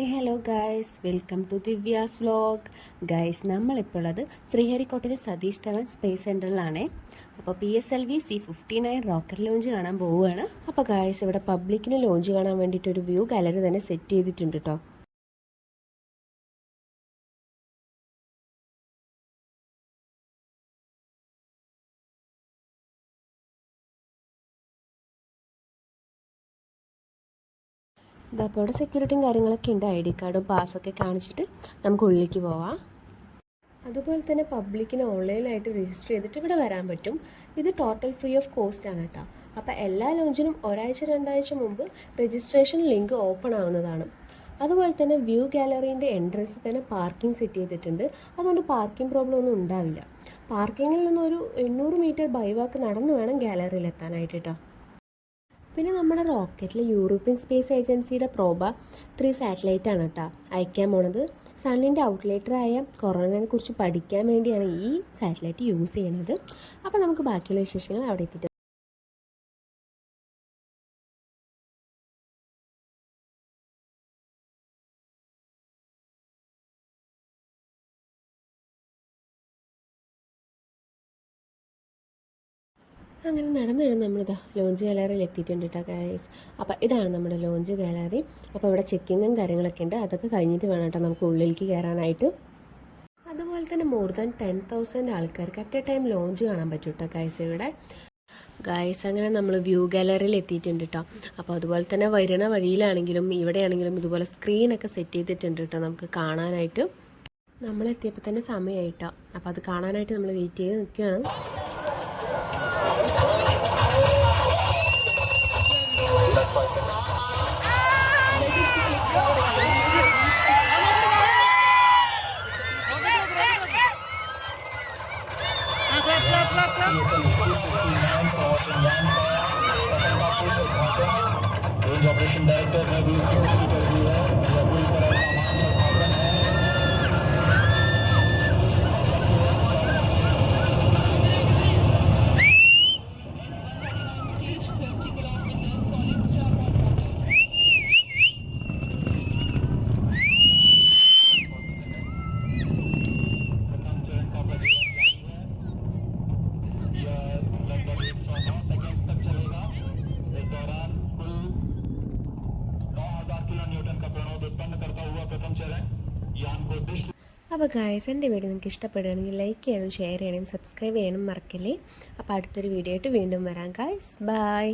Hello guys, welcome to Divya's vlog. Guys, നമ്മളിപ്പോൾ ഉള്ളത് ശ്രീഹരിക്കോട്ടയിൽ സതീഷ് ധവൻ സ്പേസ് സെൻറ്ററിലാണേ. അപ്പോൾ PSLV C-59 റോക്കറ്റ് ലോഞ്ച് കാണാൻ പോവുകയാണ്. അപ്പോൾ ഗൈസ്, ഇവിടെ പബ്ലിക്കിന് ലോഞ്ച് കാണാൻ വേണ്ടിയിട്ട് ഒരു വ്യൂ ഗാലറി തന്നെ സെറ്റ് ചെയ്തിട്ടുണ്ട് കേട്ടോ. അപ്പോൾ ഇവിടെ സെക്യൂരിറ്റിയും കാര്യങ്ങളൊക്കെ ഉണ്ട്. ID കാർഡും പാസ്സൊക്കെ കാണിച്ചിട്ട് നമുക്ക് ഉള്ളിലേക്ക് പോവാം. അതുപോലെ തന്നെ പബ്ലിക്കിന് ഓൺലൈനായിട്ട് രജിസ്റ്റർ ചെയ്തിട്ട് ഇവിടെ വരാൻ പറ്റും. ഇത് ടോട്ടൽ ഫ്രീ ഓഫ് കോസ്റ്റ് ആണ് കേട്ടോ. അപ്പോൾ എല്ലാ ലോഞ്ചിനും ഒരാഴ്ച 2 ആഴ്ച മുമ്പ് രജിസ്ട്രേഷൻ ലിങ്ക് ഓപ്പൺ ആവുന്നതാണ്. അതുപോലെ തന്നെ വ്യൂ ഗാലറീൻ്റെ എൻട്രൻസിൽ തന്നെ പാർക്കിംഗ് സെറ്റ് ചെയ്തിട്ടുണ്ട്. അതുകൊണ്ട് പാർക്കിംഗ് പ്രോബ്ലം ഒന്നും ഉണ്ടാവില്ല. പാർക്കിങ്ങിൽ നിന്നൊരു 800 മീറ്റർ ബൈവാക്ക് നടന്ന് വേണം ഗാലറിയിൽ എത്താനായിട്ട് കേട്ടോ. പിന്നെ നമ്മുടെ റോക്കറ്റിൽ യൂറോപ്യൻ സ്പേസ് ഏജൻസിയുടെ പ്രോബ 3 സാറ്റലൈറ്റ് ആണ് കേട്ടോ അയക്കാൻ പോണത്. സണ്ണിൻ്റെ ഔട്ട്ലേറ്ററായ കൊറോണയെ കുറിച്ച് പഠിക്കാൻ വേണ്ടിയാണ് ഈ സാറ്റലൈറ്റ് യൂസ് ചെയ്യുന്നത്. അപ്പോൾ നമുക്ക് ബാക്കിയുള്ള വിശേഷങ്ങൾ അവിടെ എത്തിയിട്ട് അങ്ങനെ നടന്ന് നമ്മളിതാ ലോഞ്ച് ഗാലറിയിൽ എത്തിയിട്ടുണ്ട് കേട്ടോ ഗൈസ്. അപ്പോൾ ഇതാണ് നമ്മുടെ ലോഞ്ച് ഗാലറി. അപ്പോൾ ഇവിടെ ചെക്കിങ്ങും കാര്യങ്ങളൊക്കെ ഉണ്ട്. അതൊക്കെ കഴിഞ്ഞിട്ട് വേണം കേട്ടോ നമുക്ക് ഉള്ളിലേക്ക് കയറാനായിട്ട്. അതുപോലെ തന്നെ മോർ ദാൻ 10,000 ആൾക്കാർക്ക് അറ്റ് എ ടൈം ലോഞ്ച് കാണാൻ പറ്റും കേട്ടോ ഗൈസ് ഇവിടെ. ഗൈസ്, അങ്ങനെ നമ്മൾ വ്യൂ ഗാലറിയിൽ എത്തിയിട്ടുണ്ട് കേട്ടോ. അപ്പോൾ അതുപോലെ തന്നെ വരുന്ന വഴിയിലാണെങ്കിലും ഇവിടെയാണെങ്കിലും ഇതുപോലെ സ്ക്രീനൊക്കെ സെറ്റ് ചെയ്തിട്ടുണ്ട് കേട്ടോ നമുക്ക് കാണാനായിട്ട്. നമ്മളെത്തിയപ്പോൾ തന്നെ സമയമായിട്ടോ. അപ്പോൾ അത് കാണാനായിട്ട് നമ്മൾ വെയിറ്റ് ചെയ്ത് നിൽക്കുകയാണ്. ऑपरेशन डायरेक्टर ने भी कर दी है। पूरी तरह सामान है। प्रथम चरण का प्रदर्शन जारी है। यह लगभग 109 सेकेंड्स तक चलेगा। इस दौरान कुल 9000 किलो न्यूटन का प्रणोद उत्पन्न करता हुआ प्रथम चरण यान को डिश. അപ്പോൾ ഗൈസ്, എൻ്റെ വീഡിയോ നിങ്ങൾക്ക് ഇഷ്ടപ്പെടുകയാണെങ്കിൽ ലൈക്ക് ചെയ്യണം, ഷെയർ ചെയ്യണം, സബ്സ്ക്രൈബ് ചെയ്യണം മറക്കല്ലേ. അപ്പോൾ അടുത്തൊരു വീഡിയോ ആയിട്ട് വീണ്ടും വരാം ഗൈസ്. ബൈ.